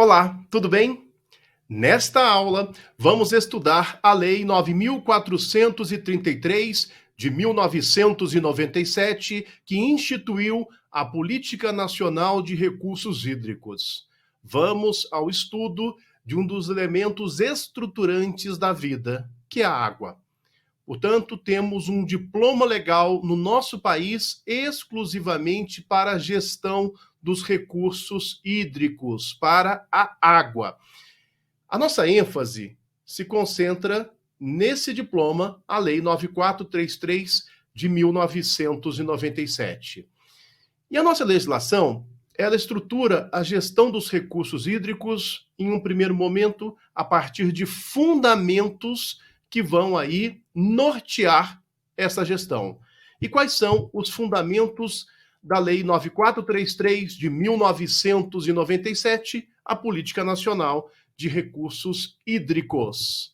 Olá, tudo bem? Nesta aula, vamos estudar a Lei 9.433 de 1997, que instituiu a Política Nacional de Recursos Hídricos. Vamos ao estudo de um dos elementos estruturantes da vida, que é a água. Portanto, temos um diploma legal no nosso país exclusivamente para a gestão dos recursos hídricos, para a água. A nossa ênfase se concentra nesse diploma, a Lei 9433 de 1997. E a nossa legislação, ela estrutura a gestão dos recursos hídricos, em um primeiro momento, a partir de fundamentos que vão aí nortear essa gestão. E quais são os fundamentos da Lei 9433 de 1997, a Política Nacional de Recursos Hídricos?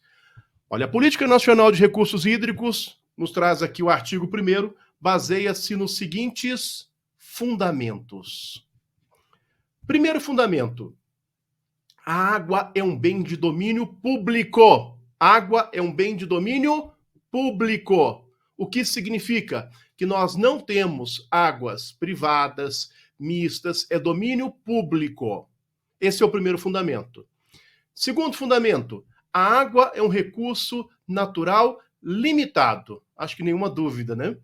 Olha, a Política Nacional de Recursos Hídricos nos traz aqui o artigo 1º, baseia-se nos seguintes fundamentos. Primeiro fundamento: a água é um bem de domínio público. Água é um bem de domínio público. O que significa? Que nós não temos águas privadas, mistas, é domínio público. Esse é o primeiro fundamento. Segundo fundamento: a água é um recurso natural limitado. Acho que nenhuma dúvida, né?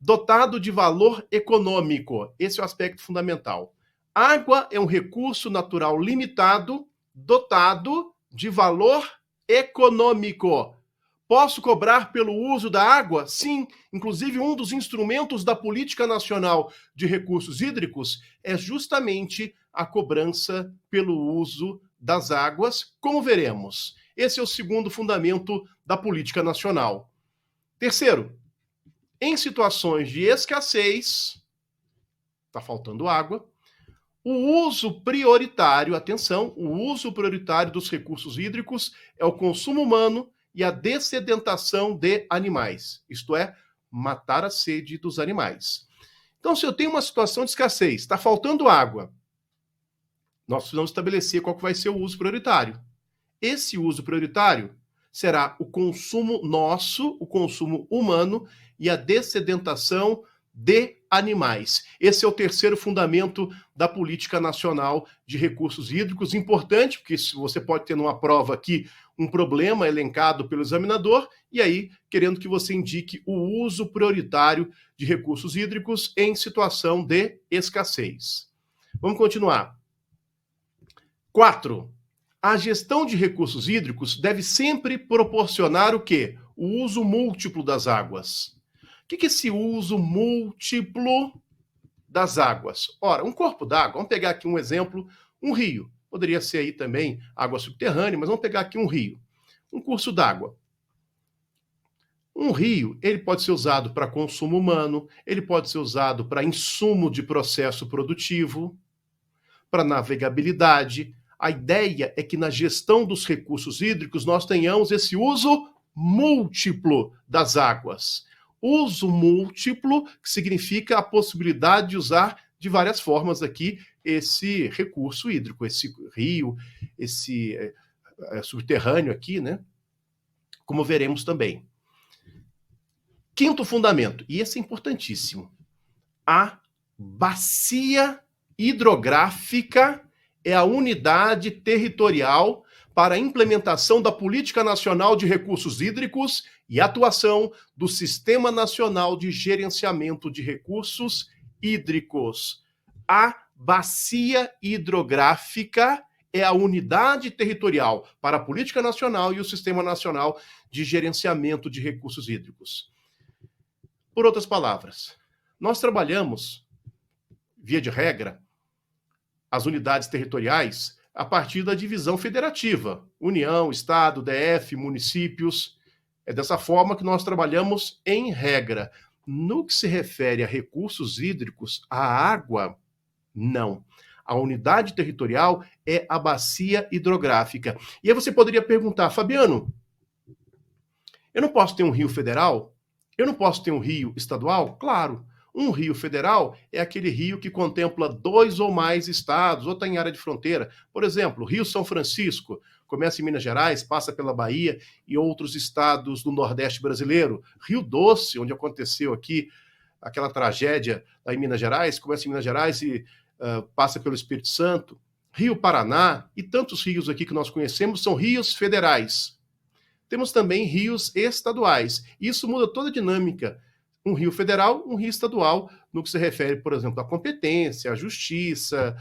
Dotado de valor econômico. Esse é o aspecto fundamental. Água é um recurso natural limitado, dotado de valor econômico. Posso cobrar pelo uso da água? Sim. Inclusive, um dos instrumentos da Política Nacional de Recursos Hídricos é justamente a cobrança pelo uso das águas, como veremos. Esse é o segundo fundamento da Política Nacional. Terceiro, em situações de escassez, está faltando água, o uso prioritário, atenção, o uso prioritário dos recursos hídricos é o consumo humano e a dessedentação de animais, isto é, matar a sede dos animais. Então, se eu tenho uma situação de escassez, está faltando água, nós precisamos estabelecer qual que vai ser o uso prioritário. Esse uso prioritário será o consumo nosso, o consumo humano e a dessedentação de animais. Esse é o terceiro fundamento da Política Nacional de Recursos Hídricos. Importante, porque você pode ter numa prova aqui um problema elencado pelo examinador, e aí, querendo que você indique o uso prioritário de recursos hídricos em situação de escassez. Vamos continuar. 4. A gestão de recursos hídricos deve sempre proporcionar o quê? O uso múltiplo das águas. O que é esse uso múltiplo das águas? Ora, um corpo d'água, vamos pegar aqui um exemplo, um rio. Poderia ser aí também água subterrânea, mas vamos pegar aqui um rio. Um curso d'água. Um rio, ele pode ser usado para consumo humano, ele pode ser usado para insumo de processo produtivo, para navegabilidade. A ideia é que na gestão dos recursos hídricos nós tenhamos esse uso múltiplo das águas. Uso múltiplo, que significa a possibilidade de usar de várias formas aqui esse recurso hídrico, esse rio, esse subterrâneo aqui, né? Como veremos também. Quinto fundamento, e esse é importantíssimo: a bacia hidrográfica é a unidade territorial para a implementação da Política Nacional de Recursos Hídricos e atuação do Sistema Nacional de Gerenciamento de Recursos Hídricos. A bacia hidrográfica é a unidade territorial para a Política Nacional e o Sistema Nacional de Gerenciamento de Recursos Hídricos. Por outras palavras, nós trabalhamos, via de regra, as unidades territoriais a partir da divisão federativa, União, Estado, DF, municípios. É dessa forma que nós trabalhamos em regra. No que se refere a recursos hídricos, a água, não. A unidade territorial é a bacia hidrográfica. E aí você poderia perguntar: Fabiano, eu não posso ter um rio federal? Eu não posso ter um rio estadual? Claro. Um rio federal é aquele rio que contempla 2 ou mais estados, ou está em área de fronteira. Por exemplo, o Rio São Francisco, começa em Minas Gerais, passa pela Bahia e outros estados do Nordeste brasileiro. Rio Doce, onde aconteceu aqui aquela tragédia lá em Minas Gerais, começa em Minas Gerais e passa pelo Espírito Santo. Rio Paraná e tantos rios aqui que nós conhecemos são rios federais. Temos também rios estaduais. Isso muda toda a dinâmica. Um rio federal, um rio estadual, no que se refere, por exemplo, à competência, à justiça,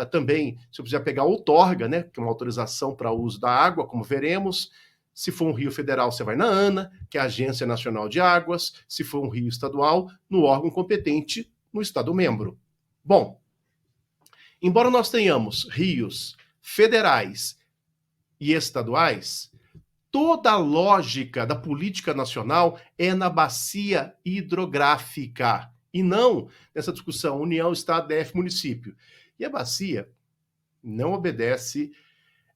também, se eu quiser pegar a outorga, né, que é uma autorização para uso da água, como veremos. Se for um rio federal, você vai na ANA, que é a Agência Nacional de Águas. Se for um rio estadual, no órgão competente no estado membro. Bom, embora nós tenhamos rios federais e estaduais, toda a lógica da política nacional é na bacia hidrográfica e não nessa discussão União, Estado, DF, município. E a bacia não obedece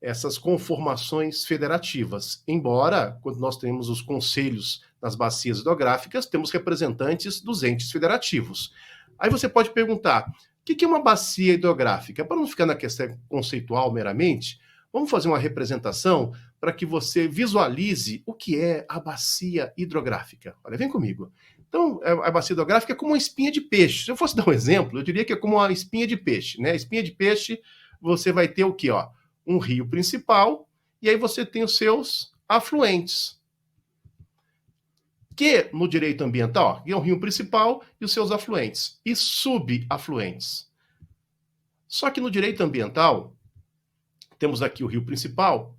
essas conformações federativas, embora, quando nós temos os conselhos nas bacias hidrográficas, temos representantes dos entes federativos. Aí você pode perguntar, o que é uma bacia hidrográfica? Para não ficar na questão conceitual meramente, vamos fazer uma representação para que você visualize o que é a bacia hidrográfica. Olha, vem comigo. Então, a bacia hidrográfica é como uma espinha de peixe. Se eu fosse dar um exemplo, eu diria que é como uma espinha de peixe, né? A espinha de peixe, você vai ter o quê? Ó? Um rio principal, e aí você tem os seus afluentes. Que, no direito ambiental, é um rio principal e os seus afluentes. E subafluentes. Só que no direito ambiental, temos aqui o rio principal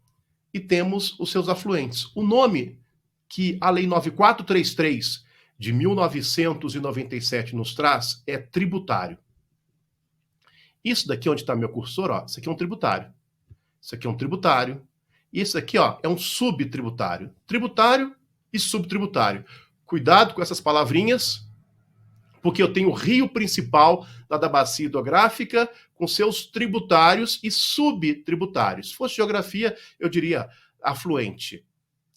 e temos os seus afluentes. O nome que a Lei 9433 de 1997 nos traz é tributário. Isso daqui onde está meu cursor, ó, isso aqui é um tributário. Isso aqui é um tributário. E esse aqui, ó, é um subtributário. Tributário e subtributário. Cuidado com essas palavrinhas, porque eu tenho o rio principal da bacia hidrográfica com seus tributários e subtributários. Se fosse geografia, eu diria afluente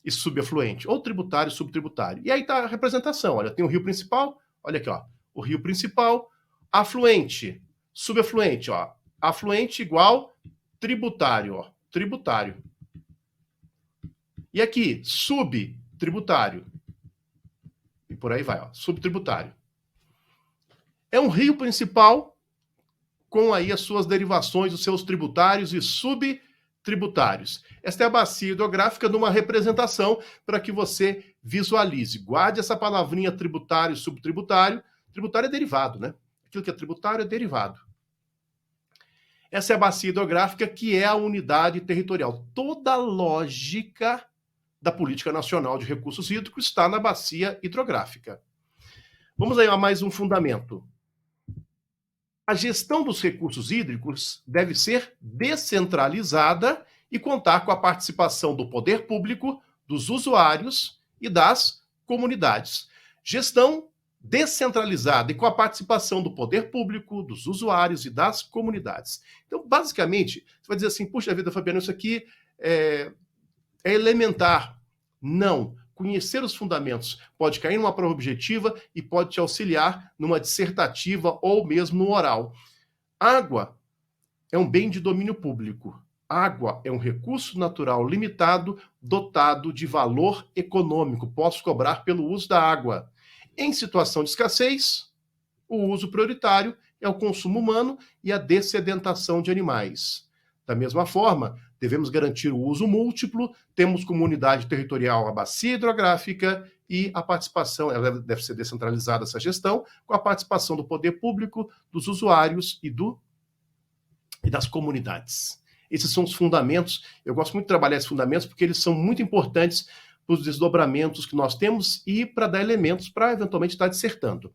e subafluente, ou tributário e subtributário. E aí está a representação. Olha, tem o rio principal, olha aqui, ó, o rio principal, afluente, subafluente, ó, afluente igual tributário, ó, tributário. E aqui, subtributário. E por aí vai, ó, subtributário. É um rio principal com aí as suas derivações, os seus tributários e subtributários. Esta é a bacia hidrográfica numa representação para que você visualize. Guarde essa palavrinha tributário e subtributário. Tributário é derivado, né? Aquilo que é tributário é derivado. Essa é a bacia hidrográfica, que é a unidade territorial. Toda a lógica da política nacional de recursos hídricos está na bacia hidrográfica. Vamos aí a mais um fundamento. A gestão dos recursos hídricos deve ser descentralizada e contar com a participação do poder público, dos usuários e das comunidades. Gestão descentralizada e com a participação do poder público, dos usuários e das comunidades. Então, basicamente, você vai dizer assim, puxa vida, Fabiano, isso aqui é elementar. Não. Conhecer os fundamentos pode cair numa prova objetiva e pode te auxiliar numa dissertativa ou mesmo no oral. Água é um bem de domínio público. Água é um recurso natural limitado, dotado de valor econômico. Posso cobrar pelo uso da água. Em situação de escassez, o uso prioritário é o consumo humano e a dessedentação de animais. Da mesma forma, devemos garantir o uso múltiplo, temos como unidade territorial a bacia hidrográfica e a participação, ela deve ser descentralizada essa gestão, com a participação do poder público, dos usuários e das comunidades. Esses são os fundamentos. Eu gosto muito de trabalhar esses fundamentos porque eles são muito importantes para os desdobramentos que nós temos e para dar elementos para eventualmente estar dissertando.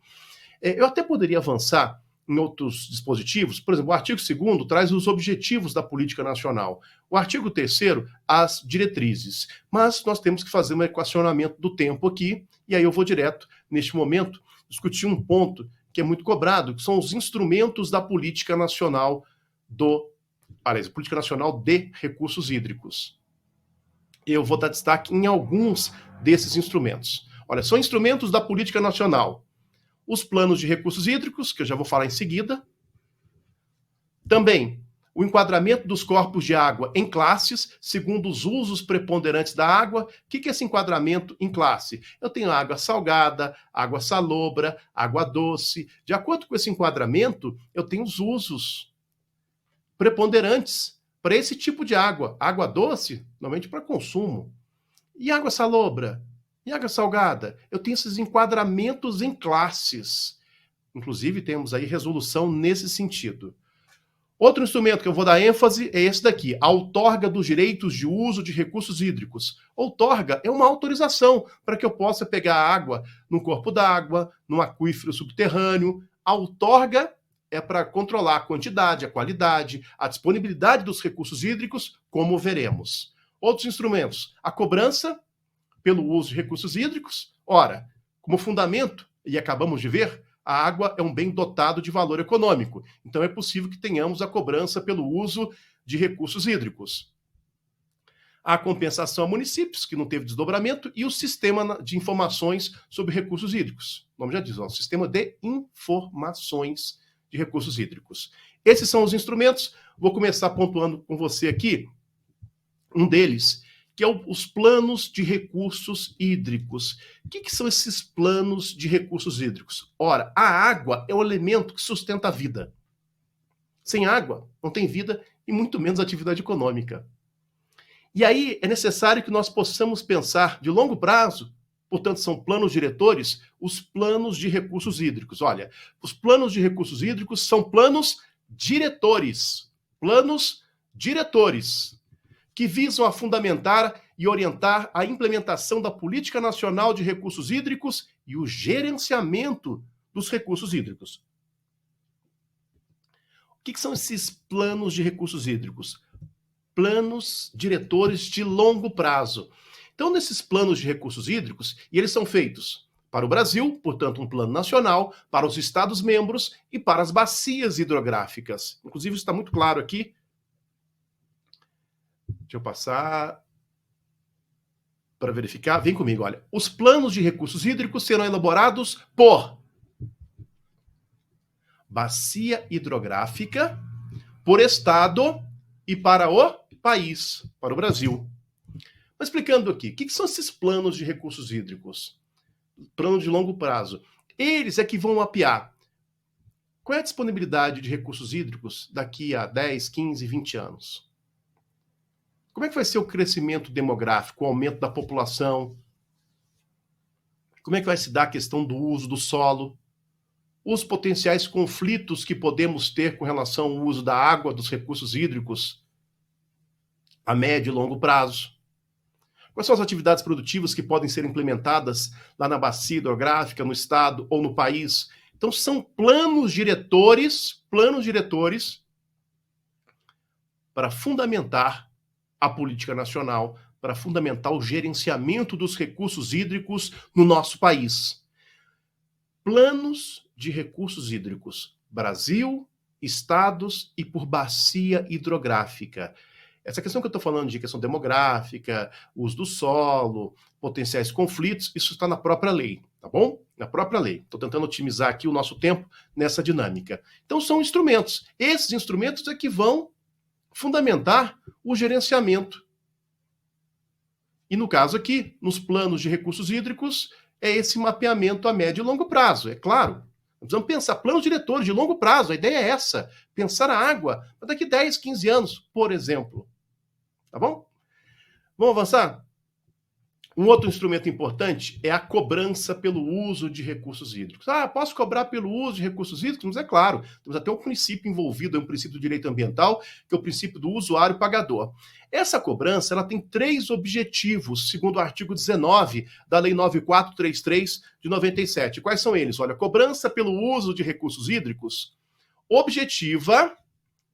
Eu até poderia avançar em outros dispositivos. Por exemplo, o artigo 2º traz os objetivos da política nacional. O artigo 3º, as diretrizes. Mas nós temos que fazer um equacionamento do tempo aqui, e aí eu vou direto, neste momento, discutir um ponto que é muito cobrado, que são os instrumentos da política nacional política nacional de recursos hídricos. Eu vou dar destaque em alguns desses instrumentos. Olha, são instrumentos da política nacional. os planos de recursos hídricos, que eu já vou falar em seguida. Também o enquadramento dos corpos de água em classes, segundo os usos preponderantes da água. O que é esse enquadramento em classe? Eu tenho água salgada, água salobra, água doce. De acordo com esse enquadramento, eu tenho os usos preponderantes para esse tipo de água. Água doce, normalmente para consumo. E água salobra? E água salgada? Eu tenho esses enquadramentos em classes. Inclusive, temos aí resolução nesse sentido. Outro instrumento que eu vou dar ênfase é esse daqui, a outorga dos direitos de uso de recursos hídricos. Outorga é uma autorização para que eu possa pegar água num corpo d'água, num aquífero subterrâneo. A outorga é para controlar a quantidade, a qualidade, a disponibilidade dos recursos hídricos, como veremos. Outros instrumentos, a cobrança pelo uso de recursos hídricos. Ora, como fundamento, e acabamos de ver, a água é um bem dotado de valor econômico. Então é possível que tenhamos a cobrança pelo uso de recursos hídricos. A compensação a municípios, que não teve desdobramento, e o sistema de informações sobre recursos hídricos. O nome já diz, o sistema de informações de recursos hídricos. Esses são os instrumentos. Vou começar pontuando com você aqui um deles, que é os planos de recursos hídricos. O que são esses planos de recursos hídricos? Ora, a água é o elemento que sustenta a vida. Sem água, não tem vida e muito menos atividade econômica. E aí é necessário que nós possamos pensar de longo prazo, portanto são planos diretores, os planos de recursos hídricos. Olha, os planos de recursos hídricos são planos diretores. Planos diretores que visam a fundamentar e orientar a implementação da Política Nacional de Recursos Hídricos e o gerenciamento dos recursos hídricos. O que são esses planos de recursos hídricos? Planos diretores de longo prazo. Então, nesses planos de recursos hídricos, e eles são feitos para o Brasil, portanto, um plano nacional, para os Estados-membros e para as bacias hidrográficas. Inclusive, isso está muito claro aqui. Deixa eu passar para verificar. Vem comigo, olha. Os planos de recursos hídricos serão elaborados por bacia hidrográfica, por estado e para o país, para o Brasil. Mas explicando aqui, o que são esses planos de recursos hídricos? Plano de longo prazo. Eles é que vão mapear qual é a disponibilidade de recursos hídricos daqui a 10, 15, 20 anos. Como é que vai ser o crescimento demográfico, o aumento da população? Como é que vai se dar a questão do uso do solo? Os potenciais conflitos que podemos ter com relação ao uso da água, dos recursos hídricos, a médio e longo prazo? Quais são as atividades produtivas que podem ser implementadas lá na bacia hidrográfica, no estado ou no país? Então, são planos diretores para fundamentar a política nacional, para fundamentar o gerenciamento dos recursos hídricos no nosso país. Planos de recursos hídricos. Brasil, estados e por bacia hidrográfica. Essa questão que eu estou falando de questão demográfica, uso do solo, potenciais conflitos, isso está na própria lei, tá bom? Na própria lei. Estou tentando otimizar aqui o nosso tempo nessa dinâmica. Então, são instrumentos. Esses instrumentos é que vão fundamentar o gerenciamento. E no caso aqui, nos planos de recursos hídricos, é esse mapeamento a médio e longo prazo, é claro. Precisamos pensar planos diretores de longo prazo, a ideia é essa, pensar a água para daqui 10, 15 anos, por exemplo. Tá bom? Vamos avançar? Um outro instrumento importante é a cobrança pelo uso de recursos hídricos. Ah, posso cobrar pelo uso de recursos hídricos? Mas é claro, temos até um princípio envolvido, é um princípio do direito ambiental, que é o princípio do usuário pagador. Essa cobrança ela tem 3 objetivos, segundo o artigo 19 da Lei 9433 de 97. Quais são eles? Olha, cobrança pelo uso de recursos hídricos objetiva,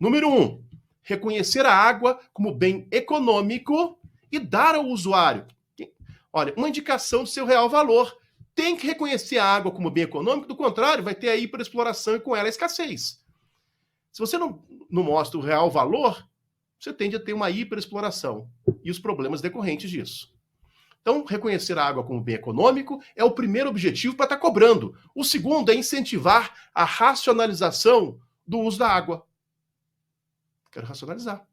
número 1, reconhecer a água como bem econômico e dar ao usuário, olha, uma indicação do seu real valor. Tem que reconhecer a água como bem econômico, do contrário, vai ter a hiperexploração e com ela a escassez. Se você não mostra o real valor, você tende a ter uma hiperexploração e os problemas decorrentes disso. Então, reconhecer a água como bem econômico é o primeiro objetivo para estar cobrando. O segundo é incentivar a racionalização do uso da água. Quero racionalizar.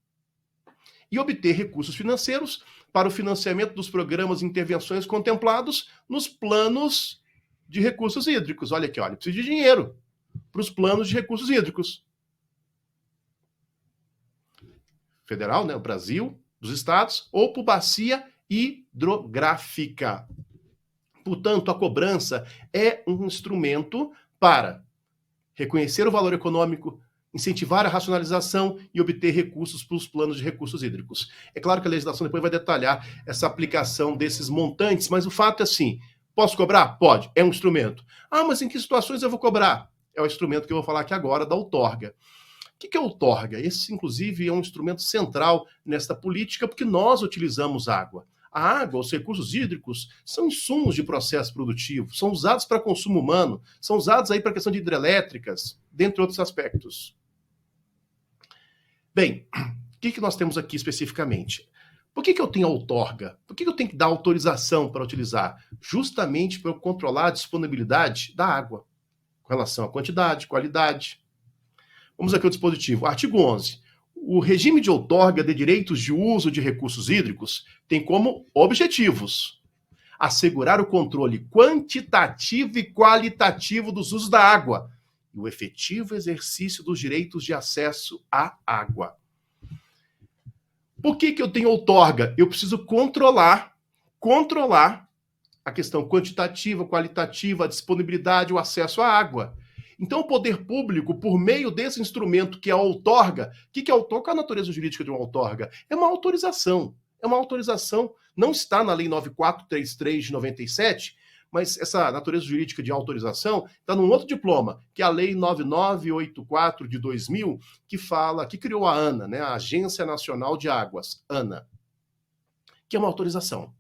E obter recursos financeiros para o financiamento dos programas e intervenções contemplados nos planos de recursos hídricos. Olha aqui, olha, precisa de dinheiro para os planos de recursos hídricos. Federal, né, o Brasil, dos estados, ou por bacia hidrográfica. Portanto, a cobrança é um instrumento para reconhecer o valor econômico, incentivar a racionalização e obter recursos para os planos de recursos hídricos. É claro que a legislação depois vai detalhar essa aplicação desses montantes, mas o fato é assim, posso cobrar? Pode, é um instrumento. Ah, mas em que situações eu vou cobrar? É o instrumento que eu vou falar aqui agora, da outorga. O que é outorga? Esse, inclusive, é um instrumento central nesta política, porque nós utilizamos água. A água, os recursos hídricos, são insumos de processo produtivo, são usados para consumo humano, são usados aí para questão de hidrelétricas, dentre outros aspectos. Bem, o que nós temos aqui especificamente? Por que eu tenho outorga? Por que eu tenho que dar autorização para utilizar? Justamente para eu controlar a disponibilidade da água, com relação à quantidade, qualidade. Vamos aqui ao dispositivo. Artigo 11. O regime de outorga de direitos de uso de recursos hídricos tem como objetivos assegurar o controle quantitativo e qualitativo dos usos da água e o efetivo exercício dos direitos de acesso à água. Por que eu tenho outorga? Eu preciso controlar a questão quantitativa, qualitativa, a disponibilidade, o acesso à água. Então, o poder público, por meio desse instrumento que é a outorga, o que é outorga? Qual a natureza jurídica de uma outorga? É uma autorização. É uma autorização. Não está na Lei 9433 de 97, mas essa natureza jurídica de autorização está num outro diploma, que é a Lei 9984 de 2000, que criou a ANA, né, a Agência Nacional de Águas, ANA, que é uma autorização.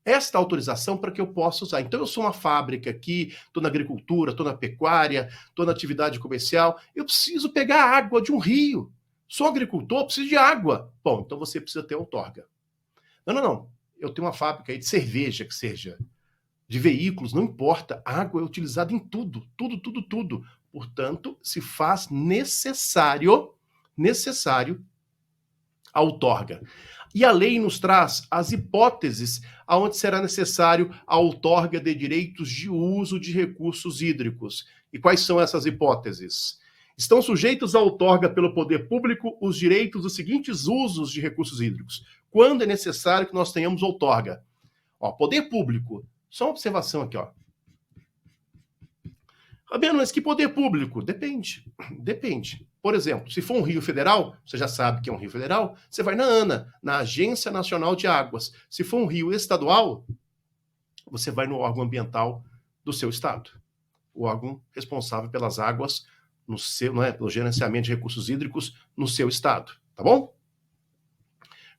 Esta autorização para que eu possa usar. Então, eu sou uma fábrica aqui, estou na agricultura, estou na pecuária, estou na atividade comercial, eu preciso pegar água de um rio. Sou agricultor, preciso de água. Bom, então você precisa ter outorga. Não. Eu tenho uma fábrica aí de cerveja, que seja, de veículos, não importa. A água é utilizada em tudo. Portanto, se faz necessário a outorga. E a lei nos traz as hipóteses aonde será necessário a outorga de direitos de uso de recursos hídricos. E quais são essas hipóteses? Estão sujeitos à outorga pelo poder público os direitos dos seguintes usos de recursos hídricos. Quando é necessário que nós tenhamos outorga? Poder público. Só uma observação aqui, ó. Fabiano, mas que poder público? Depende. Por exemplo, se for um rio federal, você já sabe que é um rio federal, você vai na ANA, na Agência Nacional de Águas. Se for um rio estadual, você vai no órgão ambiental do seu estado. O órgão responsável pelas águas, pelo gerenciamento de recursos hídricos no seu estado. Tá bom?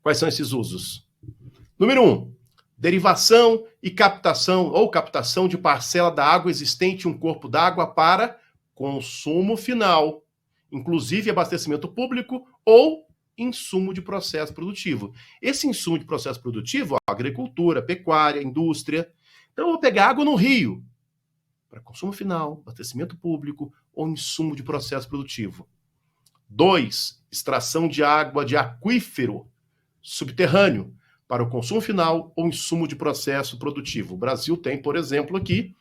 Quais são esses usos? Número 1. Derivação e captação ou captação de parcela da água existente em um corpo d'água para consumo final, inclusive abastecimento público ou insumo de processo produtivo. Esse insumo de processo produtivo, agricultura, pecuária, indústria. Então, eu vou pegar água no rio para consumo final, abastecimento público ou insumo de processo produtivo. 2. Extração de água de aquífero subterrâneo para o consumo final ou insumo de processo produtivo. O Brasil tem, por exemplo, aqui,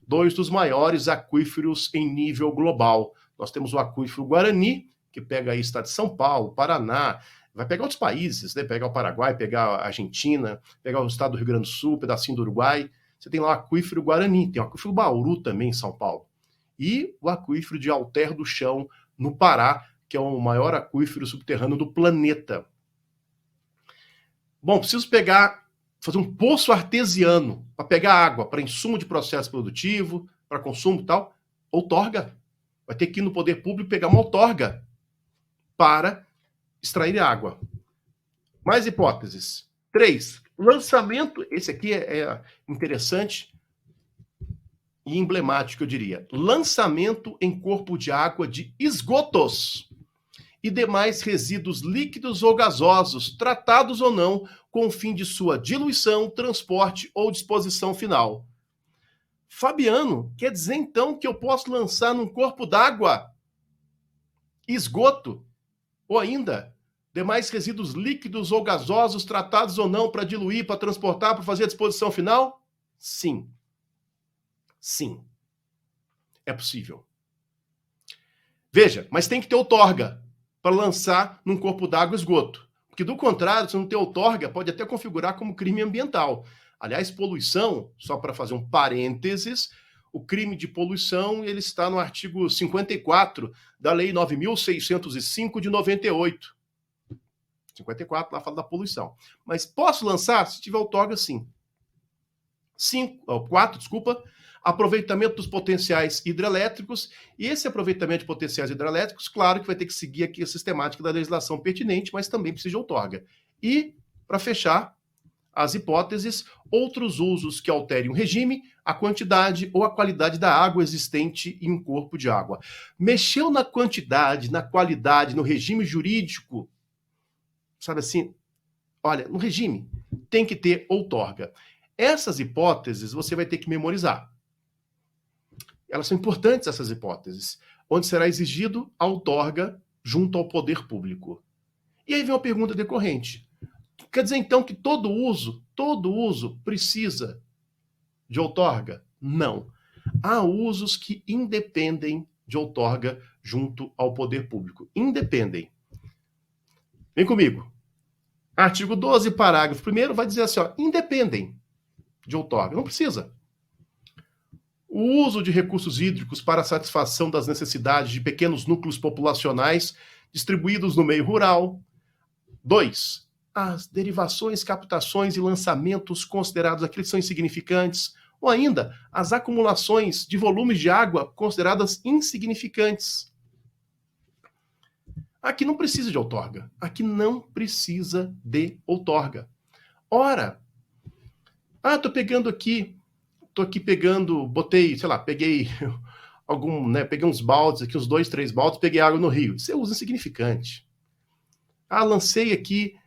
2 dos maiores aquíferos em nível global. Nós temos o aquífero Guarani, que pega aí o estado de São Paulo, Paraná, vai pegar outros países, né? Pegar o Paraguai, pegar a Argentina, pegar o estado do Rio Grande do Sul, pedacinho do Uruguai. Você tem lá o aquífero Guarani, tem o aquífero Bauru também em São Paulo. E o aquífero de Alter do Chão, no Pará, que é o maior aquífero subterrâneo do planeta. Bom, preciso fazer um poço artesiano para pegar água, para insumo de processo produtivo, para consumo e tal. Outorga. Vai ter que ir no poder público pegar uma outorga para extrair água. Mais hipóteses. 3. Lançamento. Esse aqui é interessante e emblemático, eu diria. Lançamento em corpo de água de esgotos. e demais resíduos líquidos ou gasosos, tratados ou não, com o fim de sua diluição, transporte ou disposição final. Fabiano, quer dizer então que eu posso lançar num corpo d'água esgoto, ou ainda demais resíduos líquidos ou gasosos, tratados ou não, para diluir, para transportar, para fazer a disposição final? Sim. Sim. É possível. Veja, mas tem que ter outorga para lançar num corpo d'água esgoto. Porque, do contrário, se não ter outorga, pode até configurar como crime ambiental. Aliás, poluição, só para fazer um parênteses, o crime de poluição ele está no artigo 54 da Lei 9.605 de 98. 54, lá fala da poluição. Mas posso lançar? Se tiver outorga, sim. 4, aproveitamento dos potenciais hidrelétricos, e esse aproveitamento de potenciais hidrelétricos, claro que vai ter que seguir aqui a sistemática da legislação pertinente, mas também precisa de outorga. E, para fechar as hipóteses, outros usos que alterem o regime, a quantidade ou a qualidade da água existente em um corpo de água. Mexeu na quantidade, na qualidade, no regime jurídico, sabe assim, olha, no regime tem que ter outorga. Essas hipóteses você vai ter que memorizar. Elas são importantes, essas hipóteses, onde será exigido a outorga junto ao poder público. E aí vem uma pergunta decorrente. Quer dizer, então, que todo uso precisa de outorga? Não. Há usos que independem de outorga junto ao poder público. Independem. Vem comigo. Artigo 12, parágrafo 1º, vai dizer assim, ó, independem de outorga. Não precisa. O uso de recursos hídricos para a satisfação das necessidades de pequenos núcleos populacionais distribuídos no meio rural. 2. As derivações, captações e lançamentos considerados aqueles que são insignificantes, ou ainda as acumulações de volumes de água consideradas insignificantes. Aqui não precisa de outorga. Aqui não precisa de outorga. Ora, tô aqui pegando, botei, sei lá, peguei peguei uns baldes aqui, uns 2, 3 baldes, peguei água no rio. Isso é uso insignificante. Lancei aqui,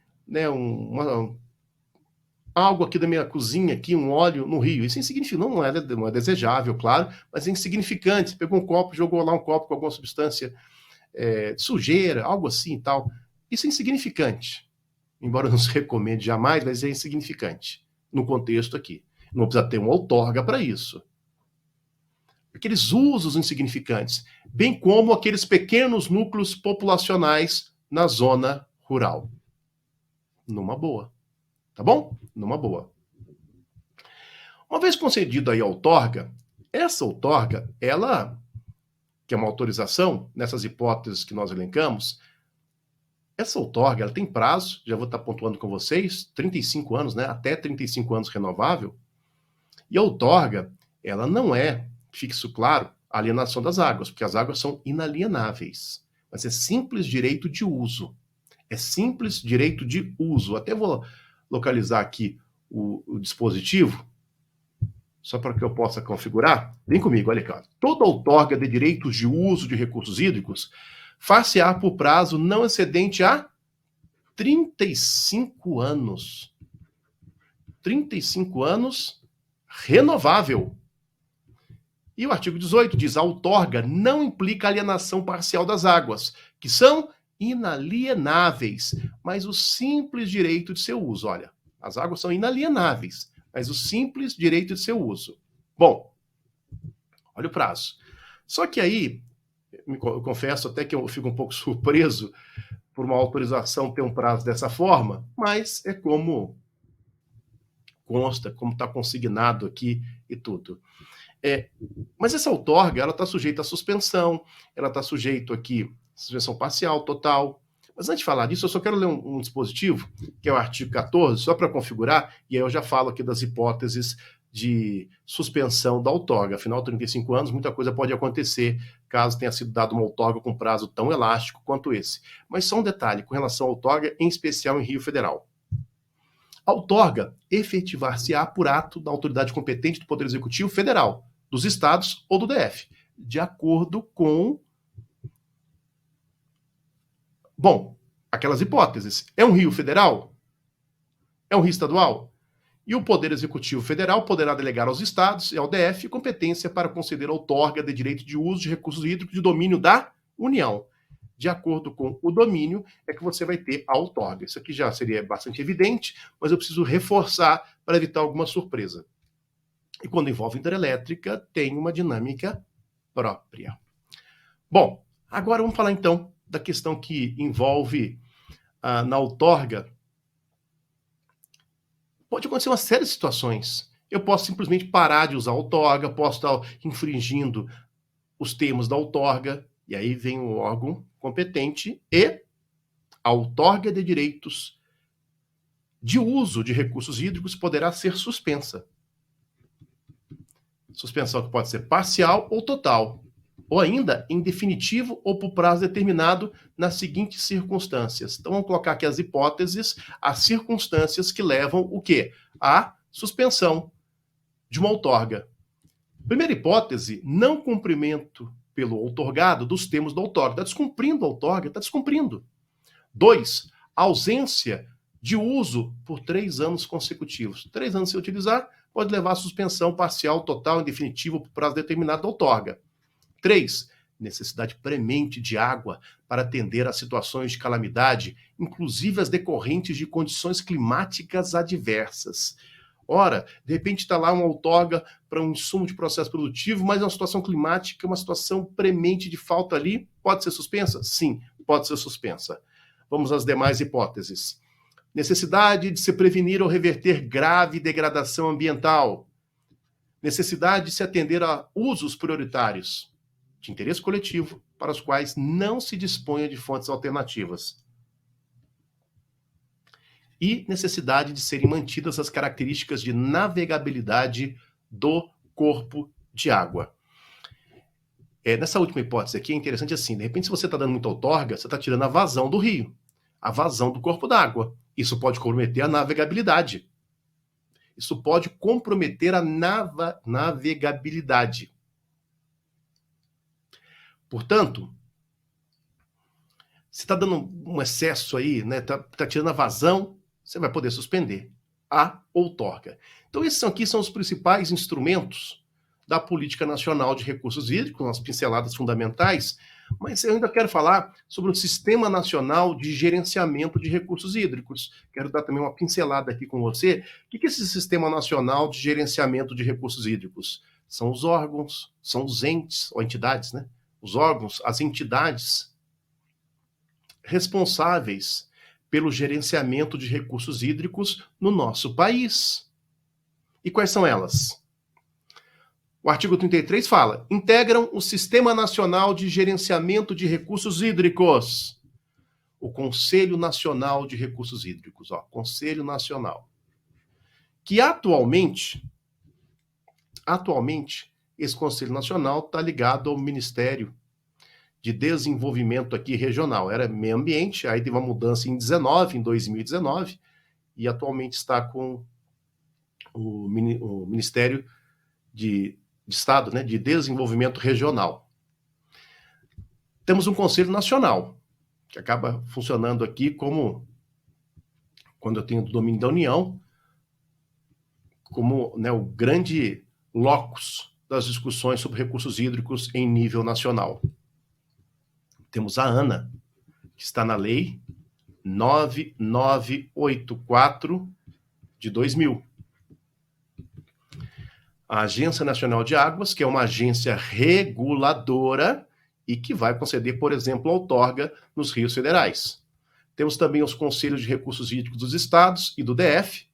algo aqui da minha cozinha, aqui, um óleo no rio. Isso é insignificante, não é desejável, claro, mas é insignificante. Você pegou um copo, jogou lá um copo com alguma substância sujeira, algo assim e tal. Isso é insignificante. Embora não se recomende jamais, mas é insignificante no contexto aqui. Não precisa ter uma outorga para isso. Aqueles usos insignificantes, bem como aqueles pequenos núcleos populacionais na zona rural. Numa boa. Tá bom? Numa boa. Uma vez concedida aí a outorga, essa outorga, ela, que é uma autorização, nessas hipóteses que nós elencamos, essa outorga, ela tem prazo, já vou estar pontuando com vocês, 35 anos, né? Até 35 anos renovável. E a outorga, ela não é, fique isso claro, a alienação das águas, porque as águas são inalienáveis. Mas é simples direito de uso. É simples direito de uso. Até vou localizar aqui o dispositivo, só para que eu possa configurar. Vem comigo, olha aqui. Toda outorga de direitos de uso de recursos hídricos far-se-á por prazo não excedente a 35 anos. 35 anos renovável. E o artigo 18 diz: a outorga não implica alienação parcial das águas, que são inalienáveis, mas o simples direito de seu uso. Olha, as águas são inalienáveis, mas o simples direito de seu uso. Bom, olha o prazo. Só que aí, eu confesso até que eu fico um pouco surpreso por uma autorização ter um prazo dessa forma, mas é como consta, como está consignado aqui e tudo. Mas essa outorga, ela está sujeita à suspensão, ela está sujeita aqui à suspensão parcial, total. Mas antes de falar disso, eu só quero ler um dispositivo, que é o artigo 14, só para configurar, e aí eu já falo aqui das hipóteses de suspensão da outorga. Afinal, 35 anos, muita coisa pode acontecer caso tenha sido dado uma outorga com prazo tão elástico quanto esse. Mas só um detalhe com relação à outorga, em especial em Rio Federal. A outorga efetivar-se-á por ato da autoridade competente do Poder Executivo Federal, dos estados ou do DF, de acordo com Bom, aquelas hipóteses. É um rio federal? É um rio estadual? E o Poder Executivo Federal poderá delegar aos estados e ao DF competência para conceder outorga de direito de uso de recursos hídricos de domínio da União. De acordo com o domínio, é que você vai ter a outorga. Isso aqui já seria bastante evidente, mas eu preciso reforçar para evitar alguma surpresa. E quando envolve hidrelétrica, tem uma dinâmica própria. Bom, agora vamos falar então da questão que envolve na outorga. Pode acontecer uma série de situações. Eu posso simplesmente parar de usar a outorga, posso estar infringindo os termos da outorga, e aí vem o órgão competente e a outorga de direitos de uso de recursos hídricos poderá ser suspensa. Suspensão que pode ser parcial ou total, ou ainda em definitivo ou por prazo determinado nas seguintes circunstâncias. Então vamos colocar aqui as hipóteses, as circunstâncias que levam o quê? A suspensão de uma outorga. Primeira hipótese, não cumprimento pelo outorgado dos termos da outorga. Está descumprindo a outorga, está descumprindo. 2, ausência de uso por 3 anos consecutivos. 3 anos sem utilizar, pode levar a suspensão parcial, total, em definitivo, por prazo determinado da outorga. 3, necessidade premente de água para atender a situações de calamidade, inclusive as decorrentes de condições climáticas adversas. Ora, de repente está lá uma outorga para um insumo de processo produtivo, mas é uma situação climática, uma situação premente de falta ali, pode ser suspensa? Sim, pode ser suspensa. Vamos às demais hipóteses. Necessidade de se prevenir ou reverter grave degradação ambiental. Necessidade de se atender a usos prioritários de interesse coletivo para os quais não se disponha de fontes alternativas. E necessidade de serem mantidas as características de navegabilidade do corpo de água. Nessa última hipótese aqui é interessante assim, de repente se você está dando muita outorga, você está tirando a vazão do rio, a vazão do corpo d'água. Isso pode comprometer a navegabilidade. Isso pode comprometer a navegabilidade. Portanto, se está dando um excesso aí, né, tá tirando a vazão, você vai poder suspender a outorga. Então, esses aqui são os principais instrumentos da Política Nacional de Recursos Hídricos, as pinceladas fundamentais, mas eu ainda quero falar sobre o Sistema Nacional de Gerenciamento de Recursos Hídricos. Quero dar também uma pincelada aqui com você. O que é esse Sistema Nacional de Gerenciamento de Recursos Hídricos? São os órgãos, são os entes, ou entidades, né? Os órgãos, as entidades responsáveis pelo gerenciamento de recursos hídricos no nosso país. E quais são elas? O artigo 33 fala: integram o Sistema Nacional de Gerenciamento de Recursos Hídricos. O Conselho Nacional de Recursos Hídricos, Conselho Nacional. Que atualmente, esse Conselho Nacional está ligado ao Ministério de Desenvolvimento aqui regional. Era meio ambiente, aí teve uma mudança em 2019, e atualmente está com o Ministério de Estado, né, de Desenvolvimento Regional. Temos um Conselho Nacional, que acaba funcionando aqui como, quando eu tenho o domínio da União, como, né, o grande locus das discussões sobre recursos hídricos em nível nacional. Temos a ANA, que está na Lei 9984 de 2000. A Agência Nacional de Águas, que é uma agência reguladora e que vai conceder, por exemplo, outorga nos rios federais. Temos também os Conselhos de Recursos Hídricos dos Estados e do DF,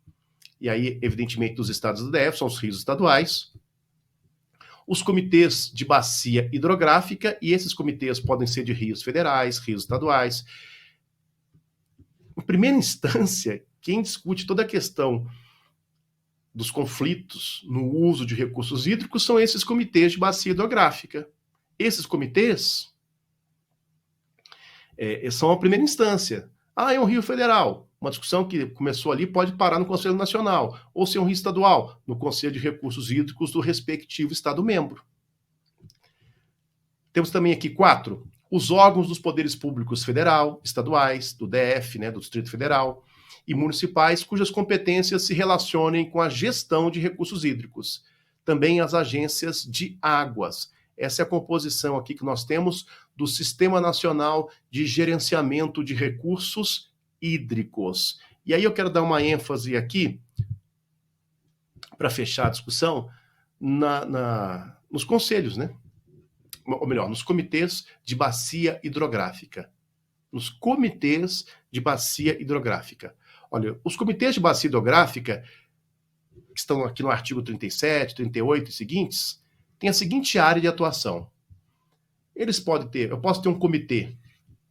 e aí, evidentemente, dos Estados e do DF, são os rios estaduais. Os comitês de bacia hidrográfica, e esses comitês podem ser de rios federais, rios estaduais. Em primeira instância, quem discute toda a questão dos conflitos no uso de recursos hídricos são esses comitês de bacia hidrográfica. Esses comitês são a primeira instância. É um rio federal. Uma discussão que começou ali pode parar no Conselho Nacional, ou se é um rio estadual, no Conselho de Recursos Hídricos do respectivo Estado-membro. Temos também aqui 4, os órgãos dos poderes públicos federal, estaduais, do DF, né, do Distrito Federal, e municipais, cujas competências se relacionem com a gestão de recursos hídricos. Também as agências de águas. Essa é a composição aqui que nós temos do Sistema Nacional de Gerenciamento de Recursos Hídricos. E aí eu quero dar uma ênfase aqui, para fechar a discussão, nos conselhos, né? Ou melhor, nos comitês de bacia hidrográfica. Nos comitês de bacia hidrográfica. Olha, os comitês de bacia hidrográfica, que estão aqui no artigo 37, 38 e seguintes, têm a seguinte área de atuação. Eu posso ter um comitê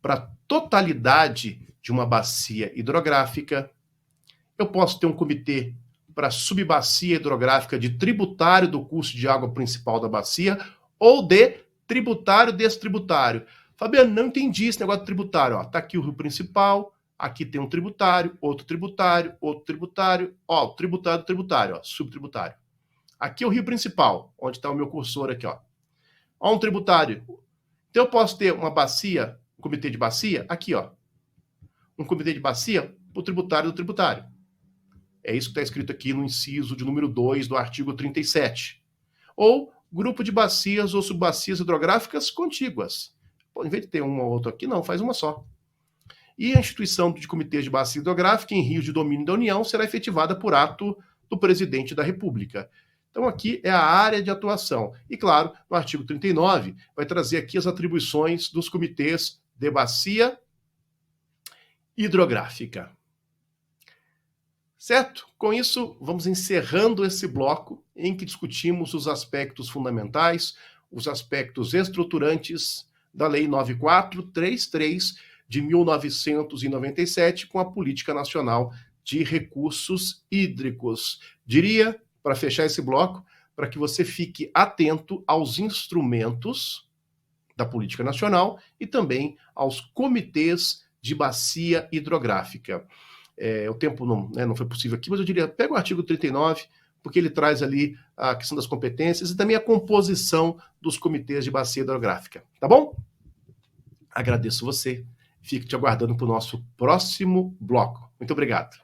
para a totalidade de uma bacia hidrográfica, eu posso ter um comitê para subbacia hidrográfica de tributário do curso de água principal da bacia ou de tributário destributário. Fabiano, não entendi esse negócio de tributário. Está aqui o rio principal, aqui tem um tributário, outro tributário, ó, tributário, ó, subtributário. Aqui é o rio principal, onde está o meu cursor aqui, ó. Ó, um tributário. Então eu posso ter uma bacia, um comitê de bacia, aqui, ó. Um comitê de bacia para o tributário do tributário. É isso que está escrito aqui no inciso de número 2 do artigo 37. Ou grupo de bacias ou subbacias hidrográficas contíguas. Pô, em vez de ter um ou outro aqui, não, faz uma só. E a instituição de comitês de bacia hidrográfica em rios de domínio da União será efetivada por ato do presidente da República. Então aqui é a área de atuação. E claro, no artigo 39 vai trazer aqui as atribuições dos comitês de bacia hidrográfica. Certo? Com isso, vamos encerrando esse bloco em que discutimos os aspectos fundamentais, os aspectos estruturantes da Lei 9433 de 1997 com a Política Nacional de Recursos Hídricos. Diria, para fechar esse bloco, para que você fique atento aos instrumentos da Política Nacional e também aos comitês de bacia hidrográfica. O tempo não foi possível aqui, mas eu diria, pega o artigo 39, porque ele traz ali a questão das competências e também a composição dos comitês de bacia hidrográfica. Tá bom? Agradeço você. Fico te aguardando para o nosso próximo bloco. Muito obrigado.